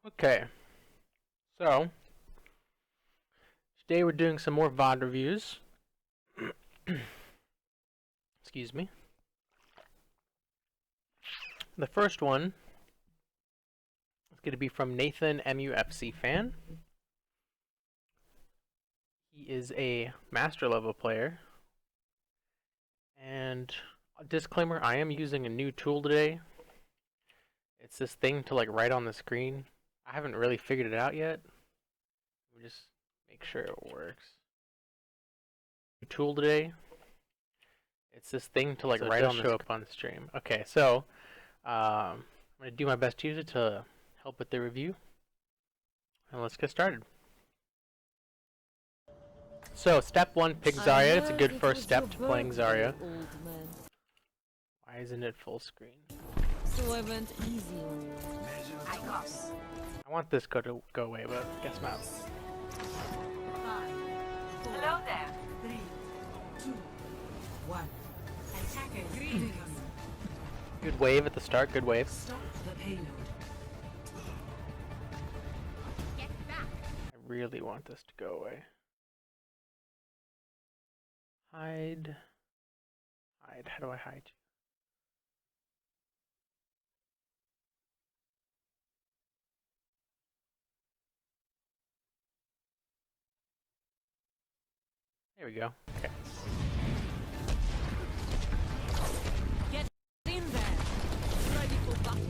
Okay, so today we're doing some more VOD reviews. Excuse me. The first one is going to be from Nathan MUFC fan. He is a master level player. And a disclaimer, I am using a new tool today. It's this thing to like write on the screen. I haven't really figured it out yet. Let me just make sure it works. Tool today. It's this thing to like write on the show up on the stream. Okay, so I'm gonna do my best to use it to help with the review, and let's get started. So step one, pick Zarya. It's a good first step to playing Zarya. Why isn't it full screen? So I went easy on you. I want this to go away, but guess not. Hello there. 3, 2, 1. Attacker greetings. Good wave at the start. Good wave. Stop the payload. Get back. I really want this to go away. Hide. Hide. How do I hide you? There we go. Okay. Get in there. Ready for battle.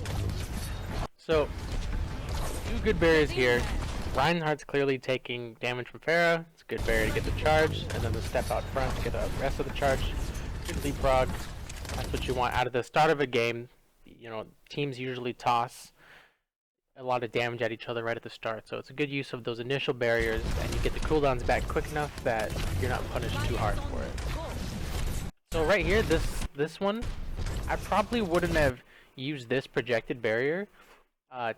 So, two good barriers here. Reinhardt's clearly taking damage from Pharah. It's a good barrier to get the charge, and then the step out front to get the rest of the charge. Good leapfrog. That's what you want out of the start of a game. You know, teams usually toss a lot of damage at each other right at the start, so it's a good use of those initial barriers, and you get the cooldowns back quick enough that you're not punished too hard for it. So right here, this one, I probably wouldn't have used this projected barrier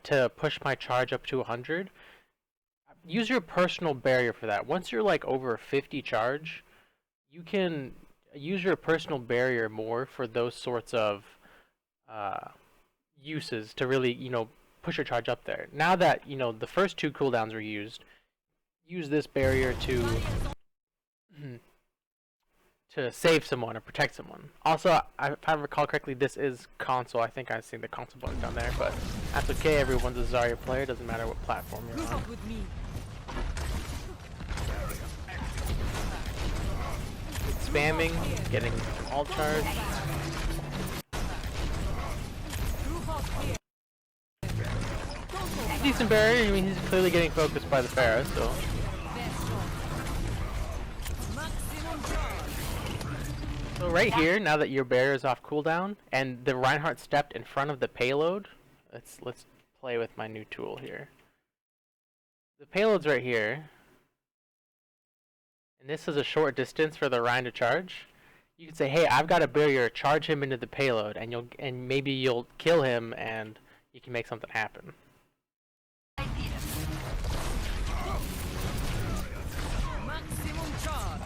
to push my charge up to 100. Use your personal barrier for that. Once you're like over 50 charge, you can use your personal barrier more for those sorts of uses to really, you know, push your charge up there. Now that, you know, the first two cooldowns were used, use this barrier to save someone or protect someone. Also, if I recall correctly, this is console. I think I've seen the console button down there, but that's okay. Everyone's a Zarya player. Doesn't matter what platform you're on. With me. Spamming, getting all charge. Decent barrier. I mean, he's clearly getting focused by the Pharah, so. So right here, now that your barrier is off cooldown and the Reinhardt stepped in front of the payload, let's play with my new tool here. The payload's right here, and this is a short distance for the Rein to charge. You can say, "Hey, I've got a barrier. Charge him into the payload, and maybe you'll kill him, and you can make something happen." Maximum charge.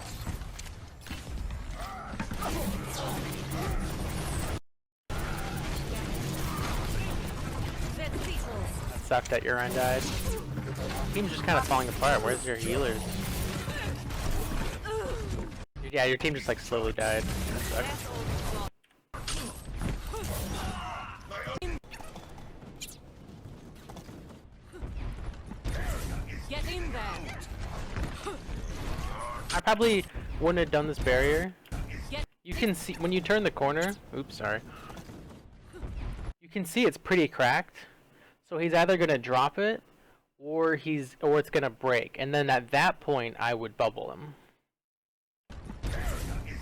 That sucked that your Rein died. Team's just kind of falling apart. Where's your healers? Yeah, your team just like slowly died. That sucks. Get in there. I probably wouldn't have done this barrier. You can see when you turn the corner. Oops, sorry. You can see it's pretty cracked. So he's either gonna drop it, or it's gonna break. And then at that point, I would bubble him.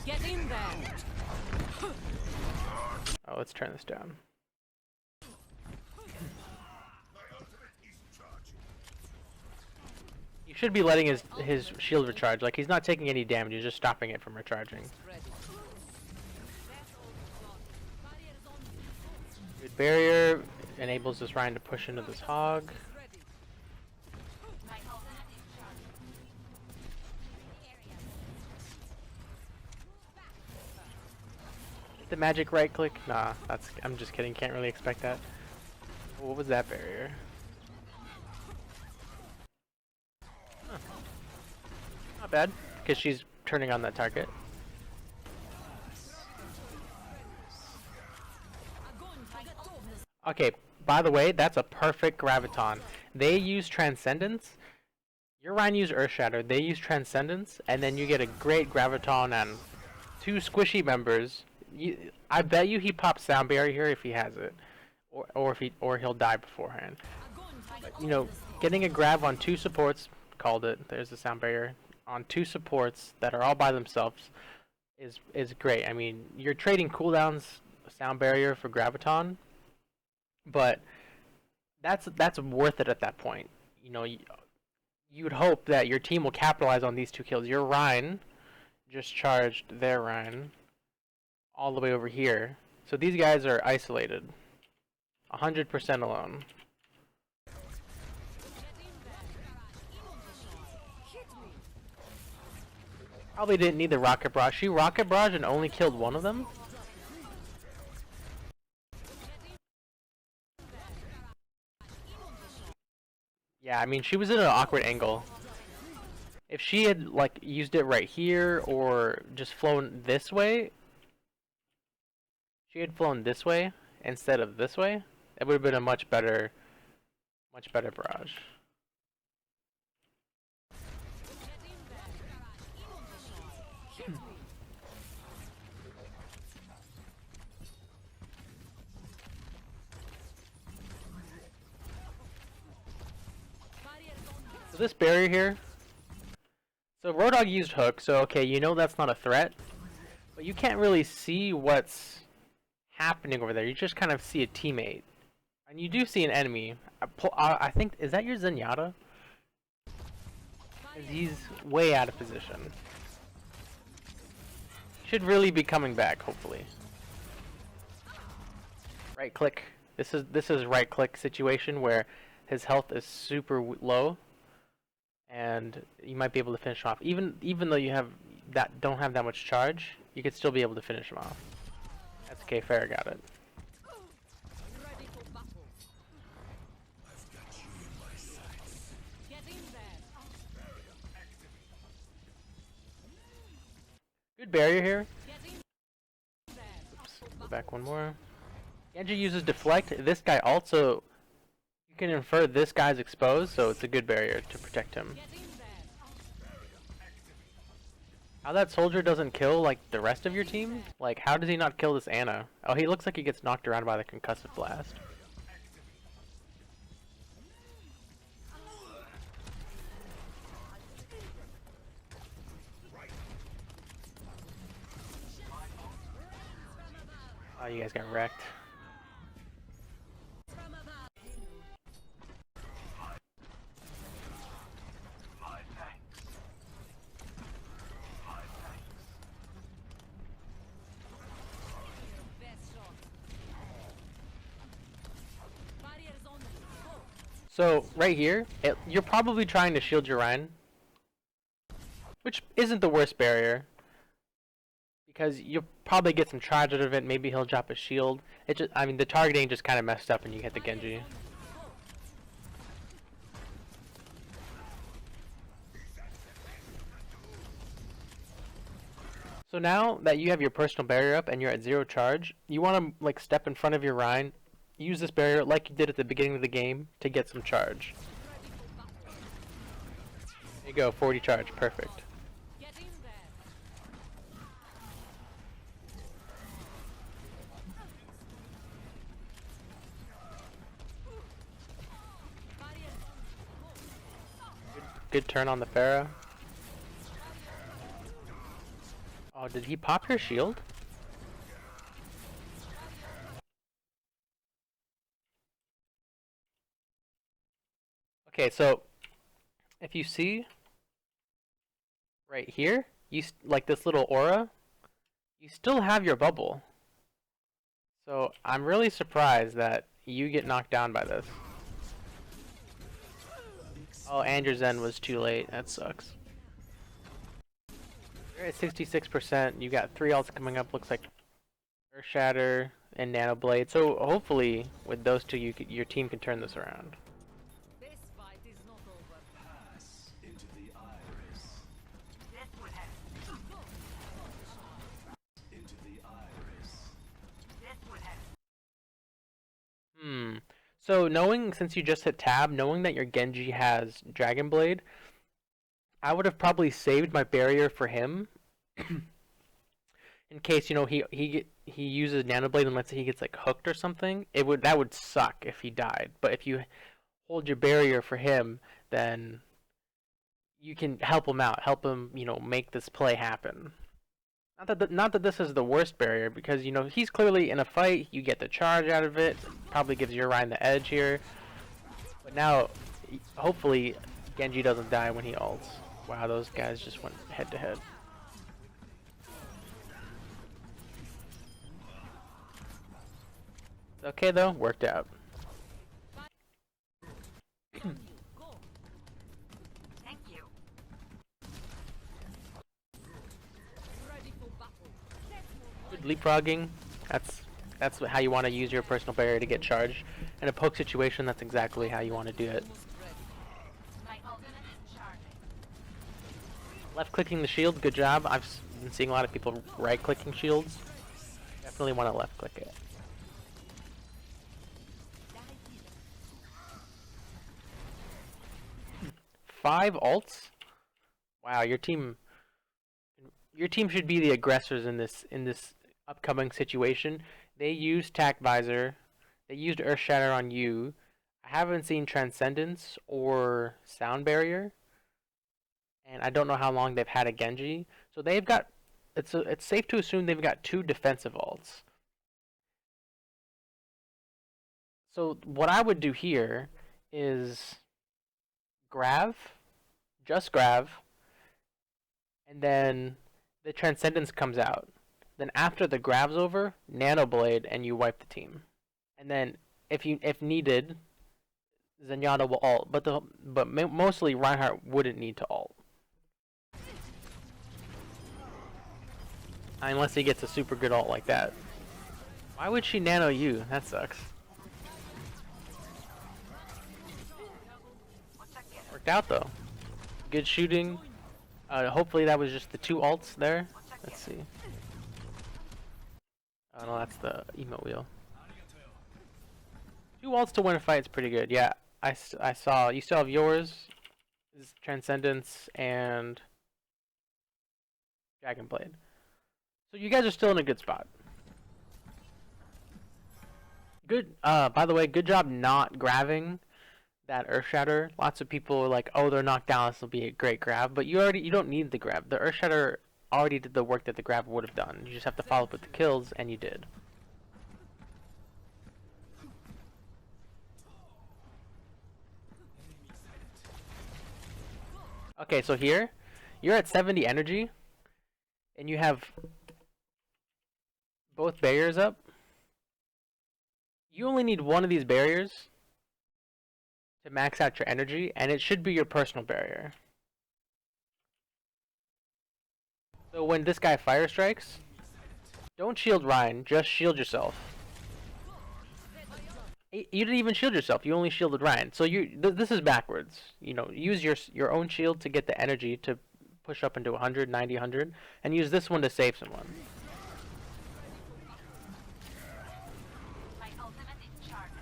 Get in there. Oh, let's turn this down. You should be letting his shield recharge. Like, he's not taking any damage, he's just stopping it from recharging. Good barrier enables this Rein to push into this hog. The magic right click? Nah, I'm just kidding, can't really expect that. What was that barrier? bad, because she's turning on that target. Okay, by the way, that's a perfect graviton. They use Transcendence. Your Ryan used Earth Shatter. They use Transcendence, and then you get a great graviton and 2 squishy members. I bet you he pops Sound Barrier here if he has it, or he'll die beforehand. But, you know, getting a grab on 2 supports, called it. There's the Sound Barrier on 2 supports that are all by themselves is great. I mean, you're trading cooldowns, Sound Barrier for graviton, but that's worth it at that point. You know, you would hope that your team will capitalize on these 2 kills. Your Rhine just charged their Rhine all the way over here. So these guys are isolated. 100% alone. Probably didn't need the Rocket Barrage. She Rocket Barrage and only killed one of them? Yeah, I mean, she was in an awkward angle. If she had, like, used it right here, or just flown this way, she had flown this way instead of this way, it would have been a much better barrage. So this barrier here, so Roadhog used Hook, so okay, you know that's not a threat, but you can't really see what's happening over there. You just kind of see a teammate, and you do see an enemy. I think, is that your Zenyatta? He's way out of position. Should really be coming back, hopefully. Right click. This is right click situation where his health is super low, and you might be able to finish him off. Even though you don't have that much charge, you could still be able to finish him off. That's okay. Farah got it. Good barrier here. Oops, go back one more. Genji uses deflect. This guy also, you can infer this guy's exposed, so it's a good barrier to protect him. How that soldier doesn't kill like the rest of your team? Like, how does he not kill this Ana? Oh, he looks like he gets knocked around by the concussive blast. Oh, you guys got wrecked. So, right here, you're probably trying to shield your Rhine, which isn't the worst barrier, because you'll probably get some charge out of it. Maybe he'll drop a shield. I mean, the targeting just kind of messed up when you hit the Genji. So now that you have your personal barrier up and you're at 0 charge, you want to like step in front of your Rhine, use this barrier like you did at the beginning of the game to get some charge. There you go, 40 charge, perfect. Good turn on the Pharah. Oh, did he pop your shield? Okay, so if you see right here, like this little aura, you still have your bubble. So I'm really surprised that you get knocked down by this. Oh, and your Zen was too late. That sucks. You're at 66%. You got 3 ults coming up. Looks like Earth Shatter and Nano Blade. So hopefully, with those 2, your team can turn this around. This fight is not over. Pass into the iris. So knowing, since you just hit tab, knowing that your Genji has Dragon Blade, I would have probably saved my barrier for him. In case, you know, he uses Nano Blade and let's say he gets like hooked or something. That would suck if he died. But if you hold your barrier for him, then you can help him out, help him, you know, make this play happen. Not that this is the worst barrier, because, you know, he's clearly in a fight. You get the charge out of it. Probably gives your Ryan the edge here. But now, hopefully, Genji doesn't die when he ults. Wow, those guys just went head to head. Okay though, worked out. Thank you. Good leapfrogging. That's how you want to use your personal barrier to get charged. In a poke situation, that's exactly how you want to do it. My ultimate is charging. Left clicking the shield, good job. I've been seeing a lot of people right clicking shields. Definitely want to left click it. Five ults? Wow, your team should be the aggressors in this upcoming situation. They used Tac Visor, they used Earth Shatter on you. I haven't seen Transcendence or Sound Barrier, and I don't know how long they've had a Genji. So they've got, it's safe to assume they've got two defensive ults. So what I would do here is Grav, just Grav, and then the Transcendence comes out. Then after the Grav's over, Nano Blade, and you wipe the team. And then if needed, Zenyatta will ult, but mostly Reinhardt wouldn't need to ult. Unless he gets a super good ult like that. Why would she nano you? That sucks. Worked out though. Good shooting. Hopefully that was just the two ults there. Let's see. Oh no, that's the emote wheel. Two ults to win a fight is pretty good. Yeah, I saw. You still have yours. This is Transcendence and Dragon Blade. So you guys are still in a good spot. Good. By the way, good job not grabbing that Earth Shatter. Lots of people are like, "Oh, they're knocked down. This will be a great grab." But you don't need the grab. The Earth Shatter already did the work that the grab would have done. You just have to follow up with the kills, and you did. Okay, so here, you're at 70 energy, and you have both barriers up. You only need one of these barriers to max out your energy, and it should be your personal barrier. So when this guy fire strikes, don't shield Ryan, just shield yourself. You didn't even shield yourself, you only shielded Ryan. So this is backwards. You know, use your own shield to get the energy to push up into 100, 90, 100, and use this one to save someone. My ultimate is charging.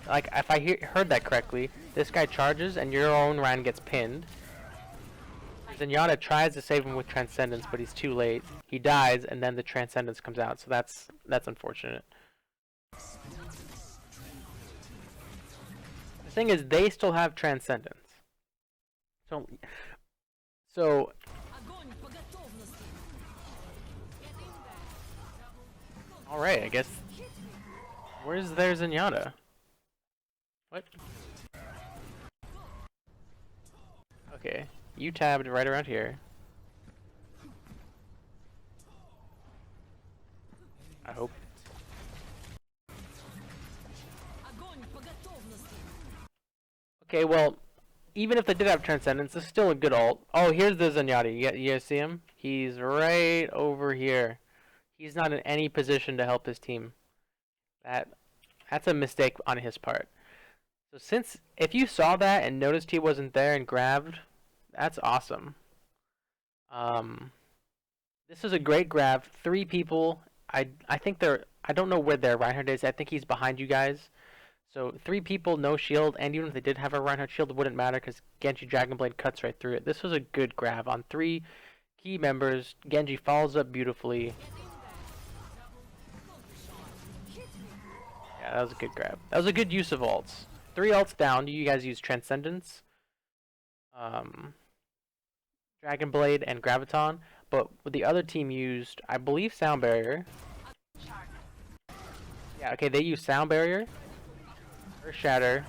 Like, if I heard that correctly, this guy charges and your own Ryan gets pinned. Zenyatta tries to save him with Transcendence, but he's too late. He dies, and then the Transcendence comes out, so that's unfortunate. The thing is, they still have Transcendence. So alright, I guess. Where's their Zenyatta? What? Okay. You tabbed right around here. I hope. Okay, well, even if they did have Transcendence, it's still a good ult. Oh, here's the Zenyatta. You guys see him? He's right over here. He's not in any position to help his team. That's a mistake on his part. So if you saw that and noticed he wasn't there and grabbed, That's awesome. This is a great grab. 3 people. I think they're. I don't know where their Reinhardt is. I think he's behind you guys. So 3 people, no shield, and even if they did have a Reinhardt shield, it wouldn't matter because Genji Dragon Blade cuts right through it. This was a good grab on 3 key members. Genji follows up beautifully. Yeah, that was a good grab. That was a good use of ults. 3 ults down. You guys use Transcendence, Dragon Blade, and Graviton. But the other team used, I believe, Sound Barrier. Yeah, okay, they used Sound Barrier, Earth Shatter,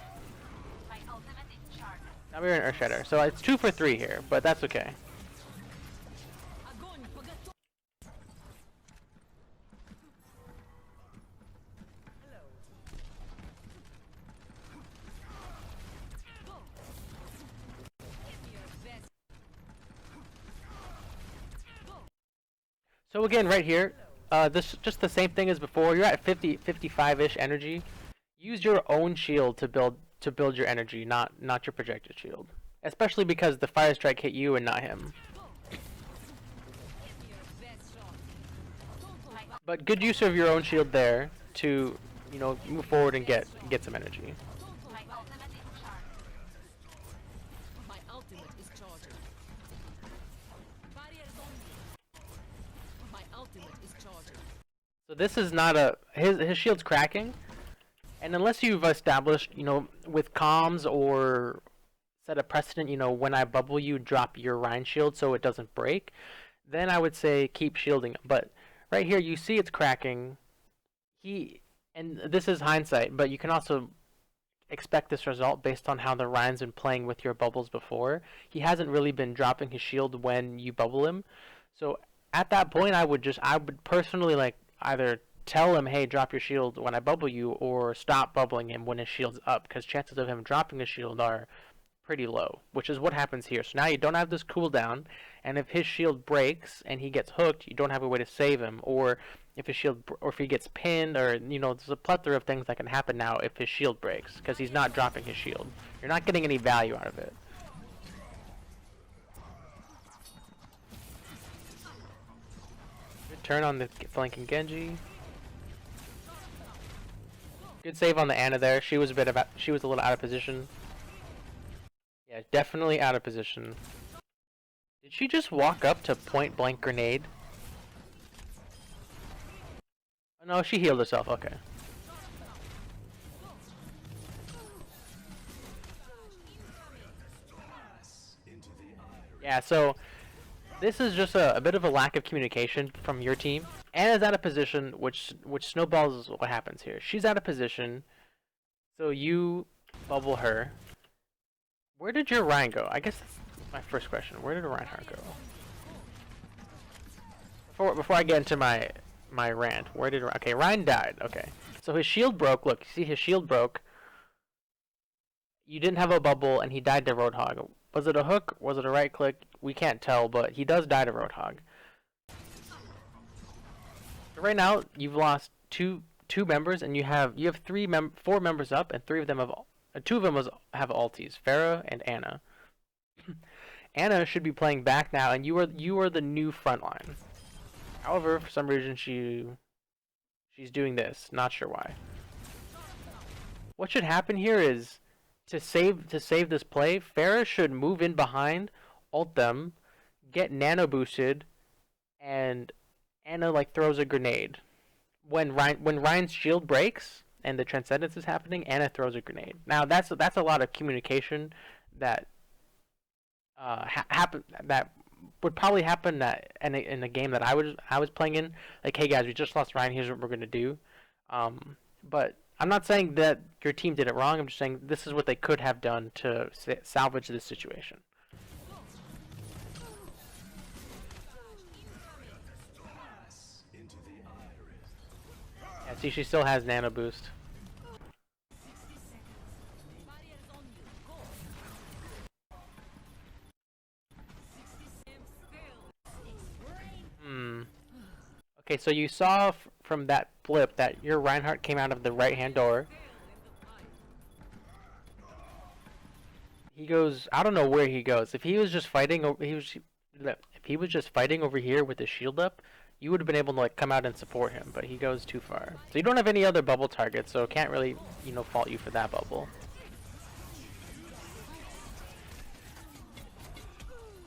My ultimate is charged. Sound Barrier, and Earth Shatter. So it's 2 for 3 here, but that's okay. Огонь по готовности. So again, right here, this just the same thing as before. You're at 50, 55-ish energy. Use your own shield to build your energy, not your projected shield. Especially because the fire strike hit you and not him. But good use of your own shield there to, you know, move forward and get some energy. My ultimate is charged. My ultimate is charging. Barriers on me. My ultimate is charging. So this is not a his shield's cracking, and unless you've established, you know, with comms or set a precedent, you know, when I bubble you, drop your Rhine shield so it doesn't break, then I would say keep shielding him. But right here, you see it's cracking. And this is hindsight, but you can also expect this result based on how the Rhine's been playing with your bubbles before. He hasn't really been dropping his shield when you bubble him. So at that point, I would personally like either tell him, hey, drop your shield when I bubble you, or stop bubbling him when his shield's up, because chances of him dropping his shield are pretty low, which is what happens here. So now you don't have this cooldown, and if his shield breaks and he gets hooked, you don't have a way to save him, or if his shield, or if he gets pinned, or, you know, there's a plethora of things that can happen now if his shield breaks, because he's not dropping his shield. You're not getting any value out of it. Good turn on the flanking Genji. Good save on the Ana there. She was a little out of position. Yeah, definitely out of position. Did she just walk up to point blank grenade? Oh, no, she healed herself. Okay. Yeah, so this is just a bit of a lack of communication from your team. Anna's out of position, which snowballs what happens here. She's out of position, so you bubble her. Where did your Rhine go? I guess that's my first question. Where did Reinhardt go? Before I get into my rant, where did okay, Rhine died. Okay, so his shield broke. Look, you see his shield broke. You didn't have a bubble, and he died to Roadhog. Was it a hook? Was it a right click? We can't tell, but he does die to Roadhog. So right now, you've lost two members, and you have 4 members up, and 3 of them have 2 of them have ultis, Pharah and Ana. Ana should be playing back now, and you are the new frontline. However, for some reason she's doing this. Not sure why. What should happen here is to save this play, Pharah should move in behind, ult them, get nano boosted, and Ana like throws a grenade. When Ryan's shield breaks and the transcendence is happening, Ana throws a grenade. Now that's a lot of communication that that would probably happen in a game that I was playing in. Like, hey guys, we just lost Ryan. Here's what we're gonna do. But I'm not saying that your team did it wrong. I'm just saying this is what they could have done to salvage this situation. Yeah, see, she still has nano boost. Okay, so you saw from that blip that your Reinhardt came out of the right-hand door. He goes. I don't know where he goes. If he was just fighting, if he was just fighting over here with his shield up, you would have been able to like come out and support him. But he goes too far. So you don't have any other bubble targets, so can't really, fault you for that bubble.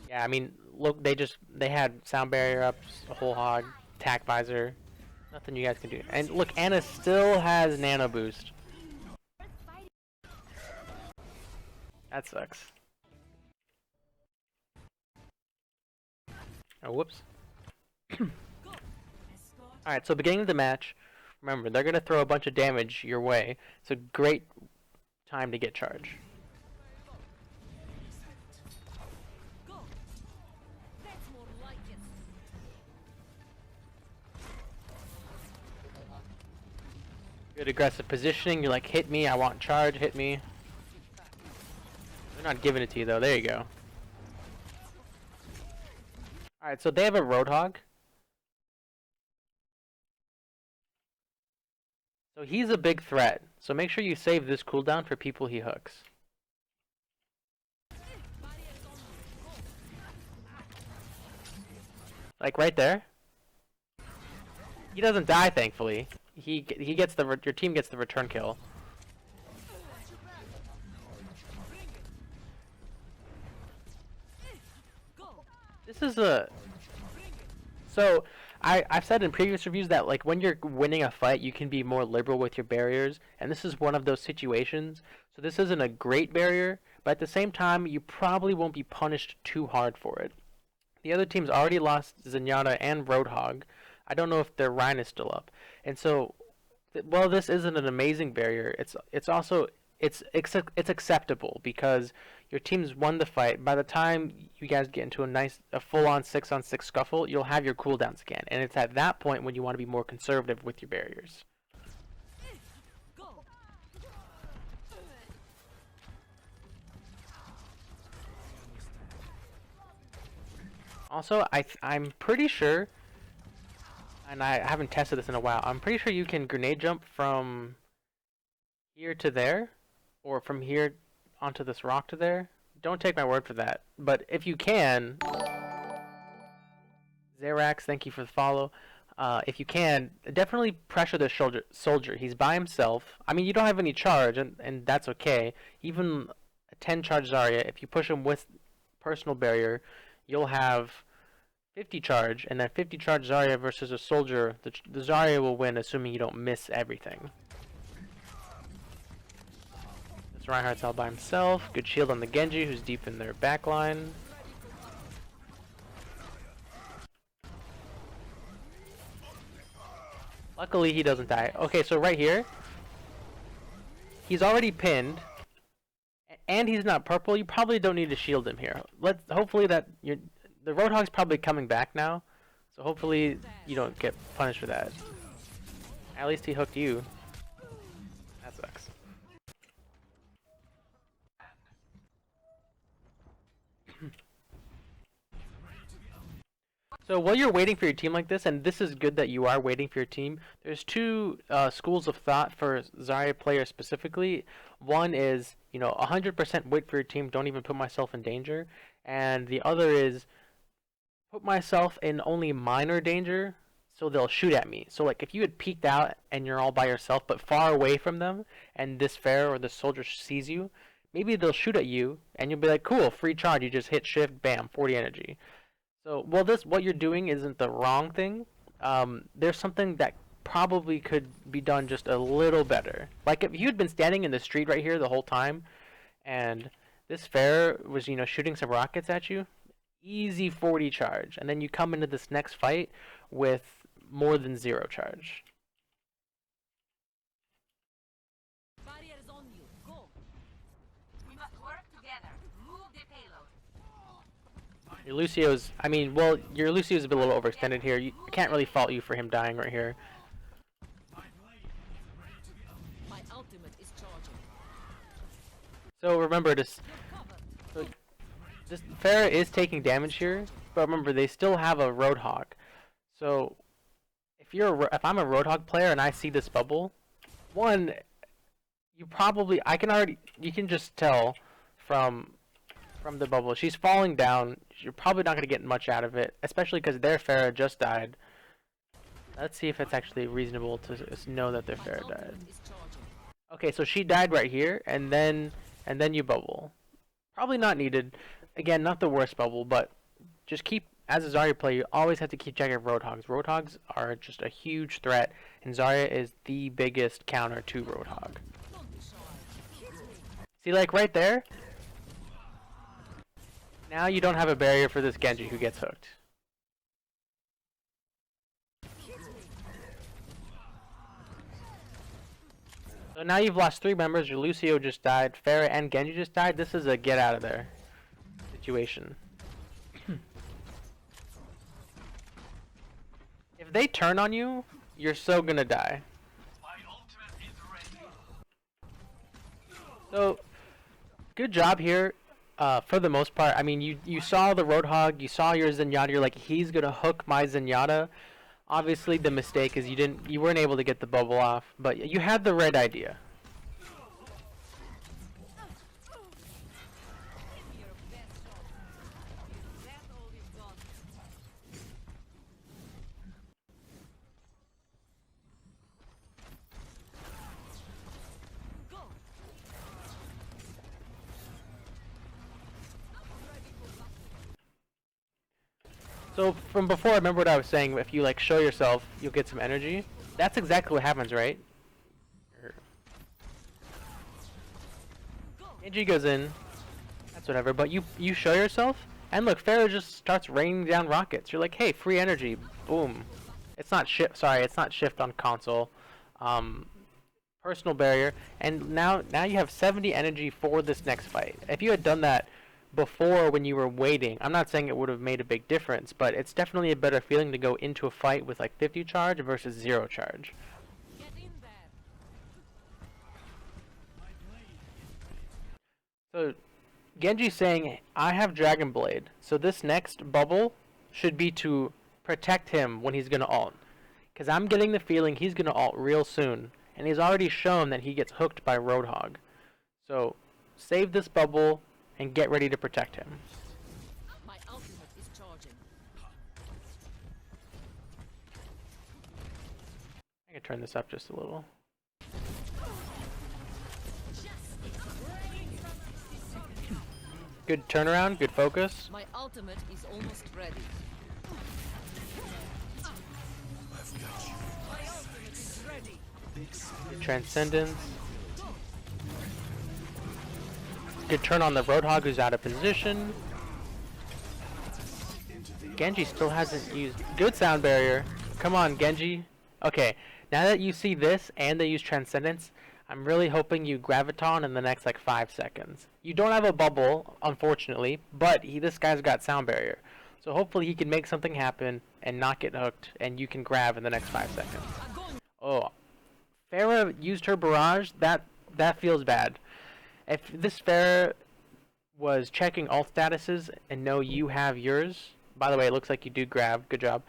Yeah, I mean, look, they had sound barrier up, a whole hog, attack visor. Nothing you guys can do. And look, Anna still has nano boost. That sucks. Oh, whoops. Alright, so beginning of the match, remember, they're going to throw a bunch of damage your way. It's a great time to get charge. Good aggressive positioning. You're like, hit me, I want charge, hit me. They're not giving it to you though. There you go. Alright, so they have a Roadhog. So he's a big threat. So make sure you save this cooldown for people he hooks. Like right there. He doesn't die, thankfully. He gets your team gets the return kill. This is so I've said in previous reviews that like when you're winning a fight, you can be more liberal with your barriers, and this is one of those situations. So this isn't a great barrier, but at the same time, you probably won't be punished too hard for it. The other team's already lost Zenyatta and Roadhog. I don't know if their Rhine is still up, and so, well, this isn't an amazing barrier. It's also it's acceptable because your team's won the fight. By the time you guys get into a full-on 6-on-6 scuffle, you'll have your cooldowns again, and it's at that point when you want to be more conservative with your barriers. Also, I'm pretty sure, and I haven't tested this in a while, I'm pretty sure you can grenade jump from here to there, or from here onto this rock to there. Don't take my word for that, but if you can, Zerax, thank you for the follow. If you can, definitely pressure the soldier. He's by himself. I mean, you don't have any charge, and that's okay. Even a 10 charge Zarya, if you push him with personal barrier, you'll have 50 charge, and then 50 charge Zarya versus a soldier. The Zarya will win, assuming you don't miss everything. This Reinhardt's all by himself. Good shield on the Genji, who's deep in their backline. Luckily, he doesn't die. Okay, so right here, he's already pinned, and he's not purple. You probably don't need to shield him here. Hopefully the Roadhog's probably coming back now, so hopefully you don't get punished for that. At least he hooked you. That sucks. So while you're waiting for your team like this, and this is good that you are waiting for your team, there's two schools of thought for Zarya players specifically. One is, 100% wait for your team, don't even put myself in danger. And the other is, put myself in only minor danger, so they'll shoot at me. So like if you had peeked out and you're all by yourself, but far away from them, and this Pharah or this soldier sees you, maybe they'll shoot at you, and you'll be like, cool, free charge, you just hit shift, bam, 40 energy. So, well, what you're doing isn't the wrong thing. There's something that probably could be done just a little better. Like if you'd been standing in the street right here the whole time, and this Pharah was, shooting some rockets at you, easy 40 charge, and then you come into this next fight with more than 0 charge. Barriers on you. Go. We must work together. Move the payload. Your Lucio's, your Lucio's a little overextended here. I can't really fault you for him dying right here. My ultimate is charging. So remember this. This Pharah is taking damage here, but remember they still have a Roadhog. So if I'm a Roadhog player and I see this bubble, one, you can just tell from from the bubble. She's falling down. You're probably not going to get much out of it, especially because their Pharah just died. Let's see if it's actually reasonable to know that their My Pharah died. ultimate is charging. Okay, so she died right here, and then you bubble. Probably not needed. Again, not the worst bubble, but just keep, as a Zarya player, you always have to keep checking Roadhogs. Roadhogs are just a huge threat, and Zarya is the biggest counter to Roadhog. Don't be shy. Hit me. See, like right there? Now you don't have a barrier for this Genji who gets hooked. So now you've lost 3 members. Your Lucio just died. Pharah and Genji just died. This is a get out of there situation. If they turn on you, you're so gonna die. So, good job here. For the most part, I mean, you saw the Roadhog, you saw your Zenyatta. You're like, he's gonna hook my Zenyatta. Obviously, the mistake is you weren't able to get the bubble off, but you had the right idea. Your best shot. Is that all you've got? Go. So from before, remember what I was saying? If you like show yourself, you'll get some energy. That's exactly what happens, right? Genji goes in. That's whatever. But you show yourself, and look, Pharah just starts raining down rockets. You're like, hey, free energy, boom. It's not shift. Sorry, it's not shift on console. Personal barrier, and now you have 70 energy for this next fight. If you had done that before when you were waiting, I'm not saying it would have made a big difference, but it's definitely a better feeling to go into a fight with like 50 charge versus 0 charge. Get in there. So Genji's saying, I have Dragon Blade, so this next bubble should be to protect him when he's gonna ult. Because I'm getting the feeling he's gonna ult real soon, and he's already shown that he gets hooked by Roadhog. So save this bubble and get ready to protect him. My ultimate is charging. I can turn this up just a little. Good turnaround, good focus. My ultimate is almost ready. My ultimate is ready. Good transcendence. Good turn on the Roadhog who's out of position. Genji still hasn't used... Good sound barrier. Come on, Genji. Okay, now that you see this and they use Transcendence, I'm really hoping you Graviton in the next like 5 seconds. You don't have a bubble, unfortunately, but this guy's got sound barrier. So hopefully he can make something happen and not get hooked, and you can grab in the next 5 seconds. Oh, Pharah used her barrage. That feels bad. If this Pharah was checking ult statuses and know you have yours, by the way, it looks like you do grab. Good job.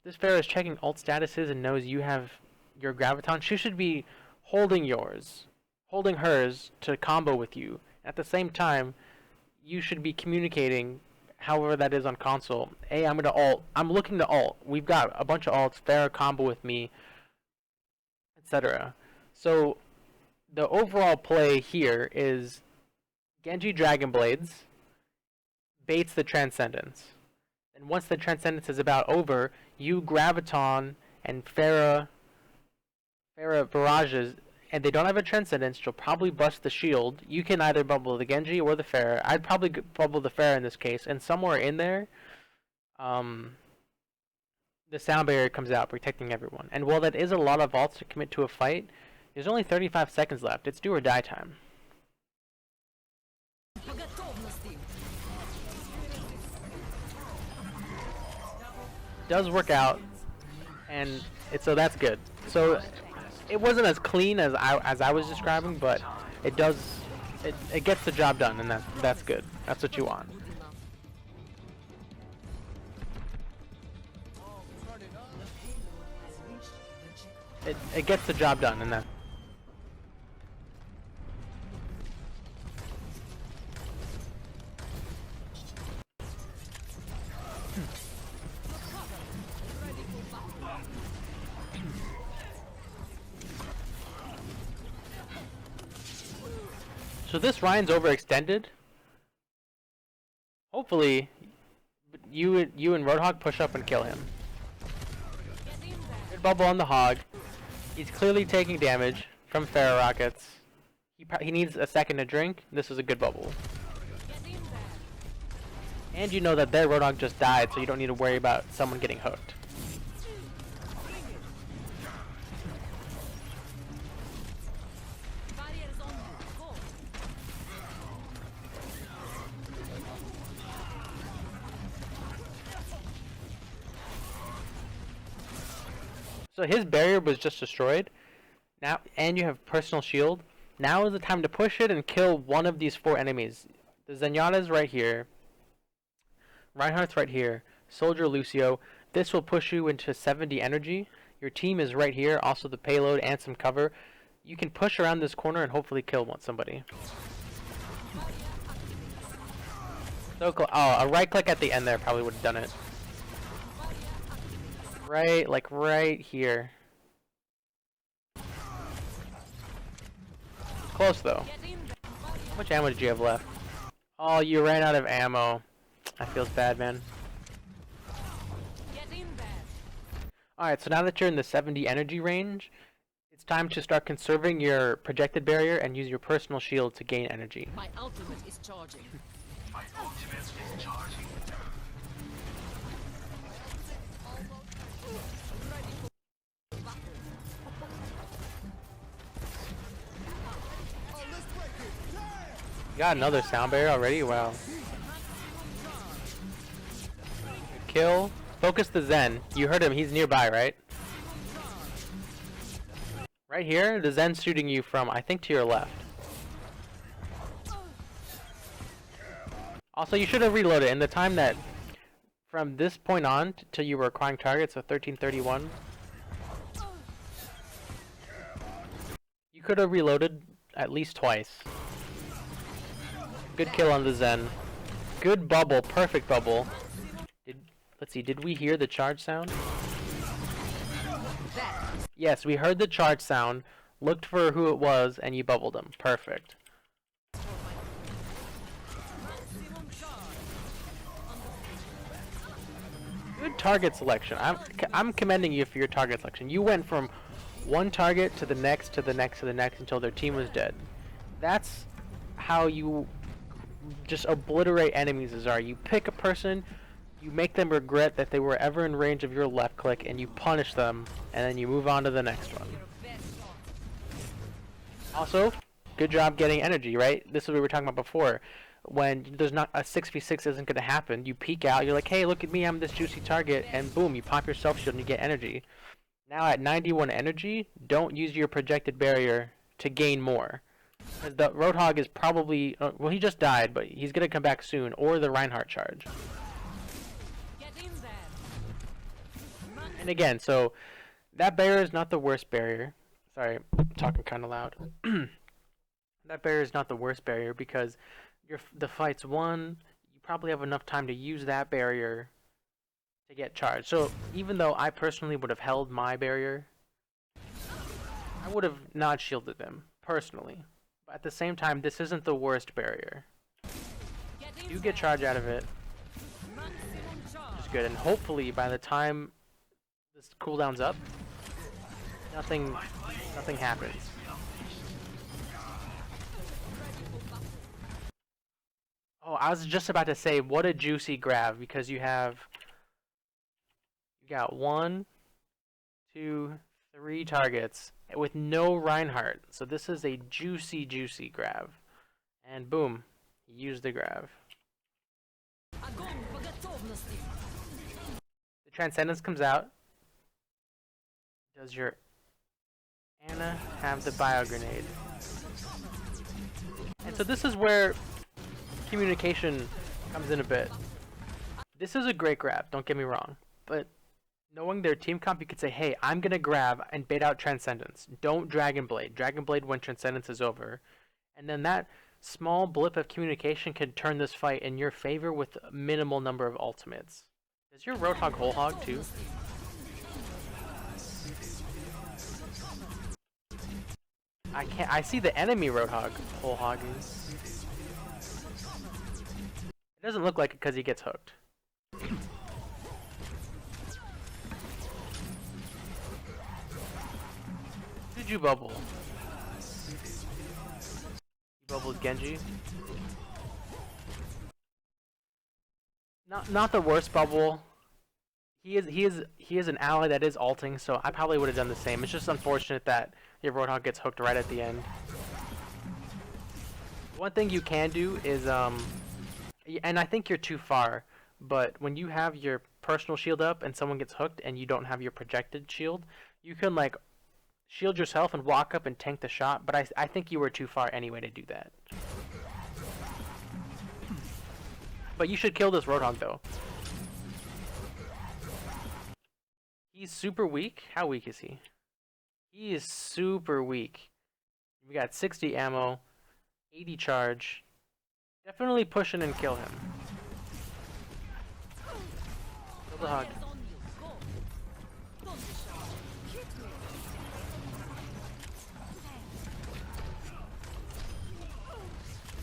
This Pharah is checking ult statuses and knows you have your Graviton. She should be holding yours, holding hers to combo with you. At the same time, you should be communicating, however that is on console. Hey, I'm gonna ult. I'm looking to ult. We've got a bunch of ults. Pharah combo with me, etc. So the overall play here is Genji Dragon Blades baits the Transcendence. And once the Transcendence is about over, you Graviton and Pharah barrages, and they don't have a Transcendence. You'll probably bust the shield. You can either bubble the Genji or the Pharah. I'd probably bubble the Pharah in this case, and somewhere in there, the sound barrier comes out, protecting everyone. And while that is a lot of ults to commit to a fight, there's only 35 seconds left. It's do or die time. Does work out, and so that's good. So it wasn't as clean as I was describing, but it does it gets the job done, and that's good. That's what you want. It gets the job done, and that. So this Ryan's overextended. Hopefully, you and Roadhog push up and kill him. Good bubble on the Hog. He's clearly taking damage from Pharaoh rockets. He needs a second to drink. This is a good bubble. And you know that their Roadhog just died, so you don't need to worry about someone getting hooked. So his barrier was just destroyed. Now, and you have personal shield. Now is the time to push it and kill one of these 4 enemies. The Zenyatta's right here. Reinhardt's right here. Soldier Lucio. This will push you into 70 energy. Your team is right here. Also the payload and some cover. You can push around this corner and hopefully kill somebody. So close. Oh, a right click at the end there probably would have done it. Right, like right here. Close though. How much ammo did you have left? Oh, you ran out of ammo. That feels bad, man. Alright, so now that you're in the 70 energy range, it's time to start conserving your projected barrier and use your personal shield to gain energy. My ultimate is charging. My ultimate is charging. You got another sound barrier already? Wow. Kill. Focus the Zen. You heard him. He's nearby, right? Right here, the Zen's shooting you from, I think, to your left. Also, you should have reloaded in the time that from this point on till you were acquiring targets, so 1331. You could have reloaded at least twice. Good kill on the Zen. Good bubble, perfect bubble. Let's see, did we hear the charge sound? Yes, we heard the charge sound, looked for who it was, and you bubbled him. Perfect. Good target selection. I'm commending you for your target selection. You went from one target to the next, to the next, to the next until their team was dead. That's how you just obliterate enemies, Zarya. You pick a person, you make them regret that they were ever in range of your left click, and you punish them, and then you move on to the next one. Also, good job getting energy, right? This is what we were talking about before. When there's not a 6v6 isn't going to happen, you peek out, you're like, hey, look at me, I'm this juicy target, and boom, you pop your self shield and you get energy. Now at 91 energy, don't use your projected barrier to gain more. Because the Roadhog is probably, well, he just died, but he's going to come back soon, or the Reinhardt charge. And again, so that barrier is not the worst barrier. Sorry, I'm talking kind of loud. That barrier is not the worst barrier because the fight's won. You probably have enough time to use that barrier to get charged. So even though I personally would have held my barrier, I would have not shielded them personally. But at the same time, this isn't the worst barrier. You get charge out of it, which is good. And hopefully by the time this cooldown's up, nothing happens. Oh, I was just about to say, what a juicy grab, because you got 1, 2, 3 targets with no Reinhardt. So this is a juicy, juicy grab. And boom, he used the grab. The Transcendence comes out. Does your Anna have the bio grenade? And so this is where communication comes in a bit. This is a great grab, don't get me wrong, but knowing their team comp, you could say, hey, I'm gonna grab and bait out Transcendence. Don't Dragon Blade. Dragon Blade when Transcendence is over. And then that small blip of communication can turn this fight in your favor with a minimal number of ultimates. Does your Roadhog whole hog too? I can't. I see the enemy Roadhog. Whole hog is. It doesn't look like it because he gets hooked. Did you bubble? You bubbled Genji. Not the worst bubble. He is an ally that is ulting, so I probably would have done the same. It's just unfortunate that your Roadhog gets hooked right at the end. One thing you can do is and I think you're too far, but when you have your personal shield up and someone gets hooked and you don't have your projected shield, you can like shield yourself and walk up and tank the shot, but I think you were too far anyway to do that. But you should kill this Roadhog though. He's super weak. How weak is he? He is super weak. We got 60 ammo, 80 charge. Definitely push in and kill him. Kill the hog.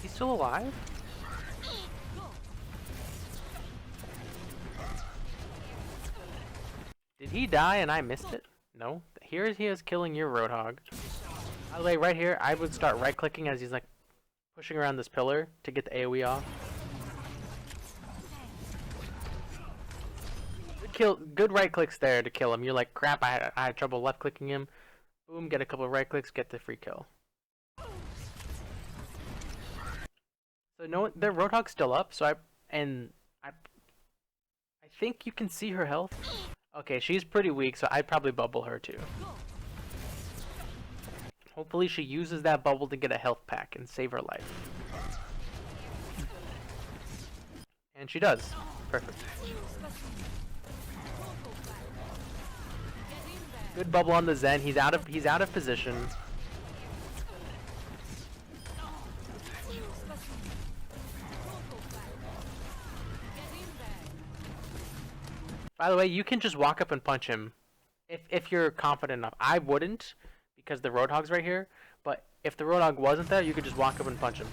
He's still alive? Did he die and I missed it? No. Here he is killing your Roadhog. By the way, right here, I would start right-clicking as he's like pushing around this pillar to get the AoE off. Good right-clicks there to kill him. You're like, crap, I had trouble left-clicking him. Boom, get a couple of right-clicks, get the free kill. So no, their Roadhog's still up, so I think you can see her health. Okay, she's pretty weak, so I'd probably bubble her too. Hopefully she uses that bubble to get a health pack and save her life. And she does. Perfect. Good bubble on the Zen. He's out of position. By the way, you can just walk up and punch him if you're confident enough. I wouldn't because the Roadhog's right here, but if the Roadhog wasn't there, you could just walk up and punch him.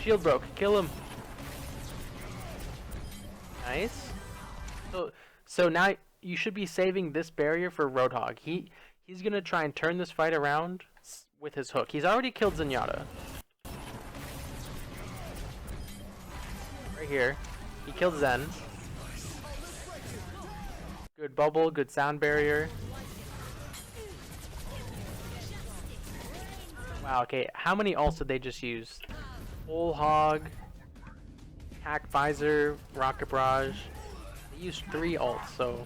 Shield broke. Kill him. Nice. So now you should be saving this barrier for Roadhog. He's gonna try and turn this fight around with his hook. He's already killed Zenyatta. Right here. He killed Zen. Good bubble, good sound barrier. Wow, okay, how many ults did they just use? Whole hog, hack visor, rocket barrage. They used 3 ults, so.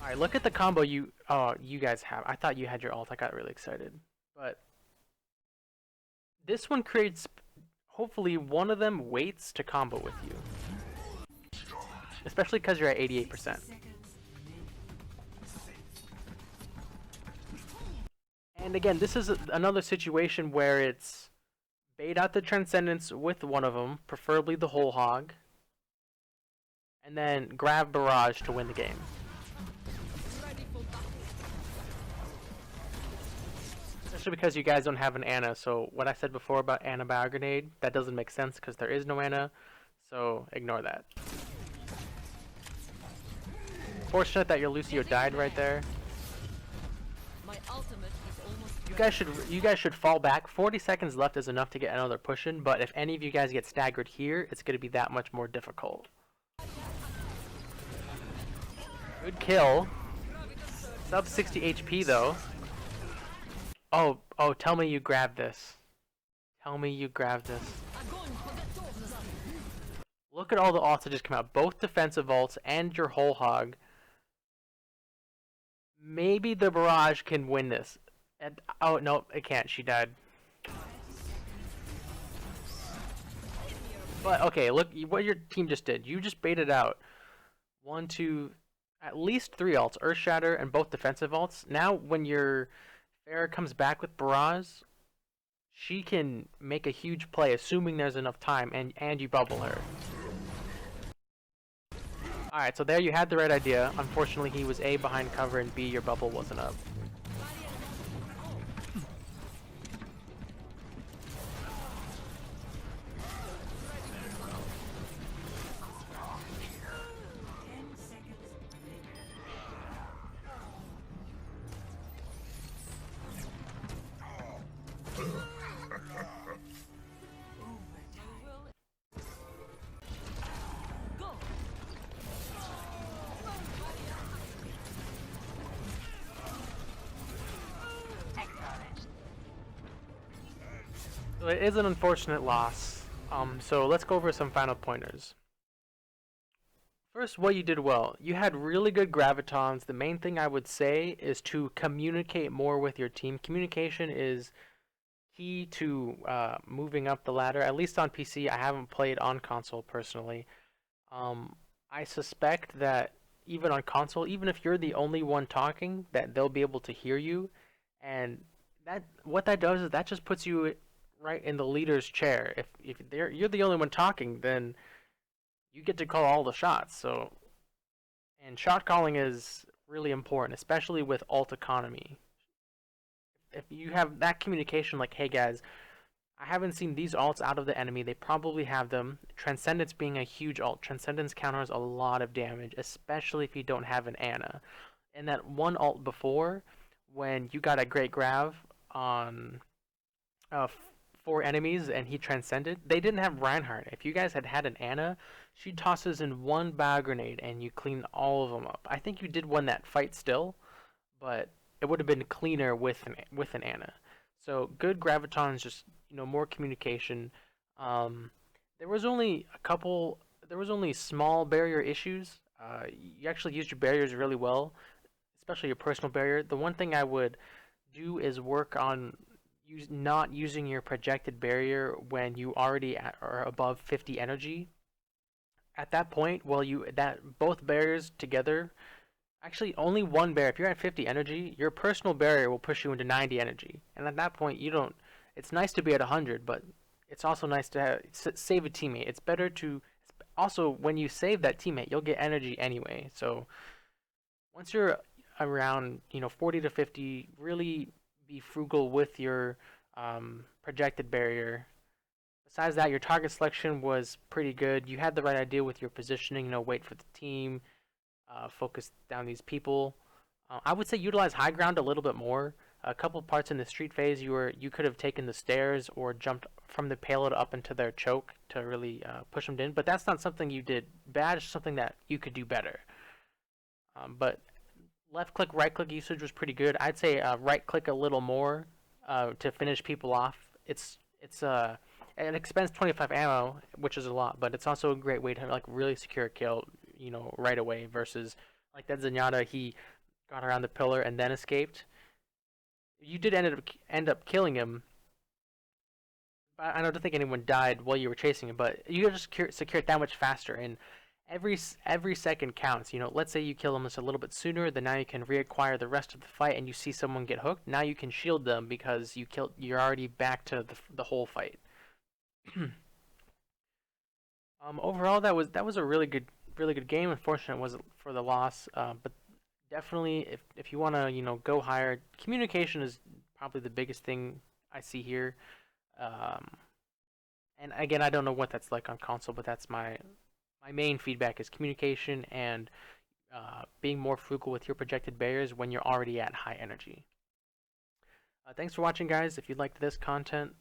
Alright, look at the combo you guys have. I thought you had your ult, I got really excited. But this one creates, hopefully one of them waits to combo with you. Especially because you're at 88%. And again, this is another situation where it's bait out the Transcendence with one of them, preferably the whole hog, and then grab Barrage to win the game. Especially because you guys don't have an Ana, so what I said before about Ana Bio Grenade, that doesn't make sense because there is no Ana, so ignore that. Fortunate that your Lucio died right there. My ultimate is almost You guys should fall back. 40 seconds left is enough to get another push in, but if any of you guys get staggered here, it's going to be that much more difficult. Good kill. Sub 60 HP though. Oh, tell me you grabbed this. Tell me you grabbed this. Look at all the ults that just come out. Both defensive ults and your whole hog. Maybe the Barrage can win this. And, oh, no, it can't. She died. But, okay, look what your team just did. You just baited out 1, 2, at least 3 ults. Earth Shatter and both defensive ults. Now, when your Pharah comes back with Barrage, she can make a huge play, assuming there's enough time, and you bubble her. Alright, so there you had the right idea. Unfortunately, he was A, behind cover, and B, your bubble wasn't up. Go. So it is an unfortunate loss. So let's go over some final pointers. First, what you did well. You had really good gravitons. The main thing I would say is to communicate more with your team. Communication is key to moving up the ladder. At least on PC, I haven't played on console personally. I suspect that even on console, even if you're the only one talking, that they'll be able to hear you, and that what that does is that just puts you right in the leader's chair. If you're the only one talking, then you get to call all the shots. So, and shot calling is really important, especially with ult economy. If you have that communication, like, hey guys, I haven't seen these ults out of the enemy. They probably have them. Transcendence being a huge ult. Transcendence counters a lot of damage, especially if you don't have an Ana. And that one ult before, when you got a great grav on uh, 4 enemies and he transcended, they didn't have Reinhardt. If you guys had had an Ana, she tosses in one bio grenade and you clean all of them up. I think you did win that fight still, but it would have been cleaner with an Ana. So good gravitons, just more communication. There was only a couple. There was only small barrier issues. You actually used your barriers really well, especially your personal barrier. The one thing I would do is work on not using your projected barrier when you already are above 50 energy. At that point, well, that both barriers together. Actually, only one barrier. If you're at 50 energy, your personal barrier will push you into 90 energy, and at that point, you don't. It's nice to be at 100, but it's also nice to save a teammate. It's better to also when you save that teammate, you'll get energy anyway. So once you're around 40 to 50, really be frugal with your projected barrier. Besides that, your target selection was pretty good. You had the right idea with your positioning. Wait for the team, focus down these people. I would say utilize high ground a little bit more. A couple parts in the street phase, you could have taken the stairs or jumped from the payload up into their choke to really push them in. But that's not something you did bad. It's something that you could do better. But left click, right click usage was pretty good. I'd say right click a little more to finish people off. It expends 25 ammo, which is a lot, but it's also a great way to really secure a kill, right away. Versus like that Zenyatta, he got around the pillar and then escaped. You did end up killing him. I don't think anyone died while you were chasing him, but you just secure it that much faster. And every second counts. Let's say you kill him just a little bit sooner, then now you can reacquire the rest of the fight, and you see someone get hooked. Now you can shield them because you're already back to the whole fight. Overall, that was a really good game. Unfortunate was for the loss, but definitely if you want to go higher, communication is probably the biggest thing I see here. And again, I don't know what that's like on console, but that's my main feedback is communication and being more frugal with your projected barriers when you're already at high energy. Thanks for watching, guys. If you liked this content,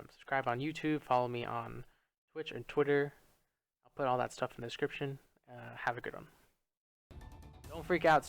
subscribe on YouTube, follow me on Twitch and Twitter. I'll put all that stuff in the description. Have a good one. Don't freak out.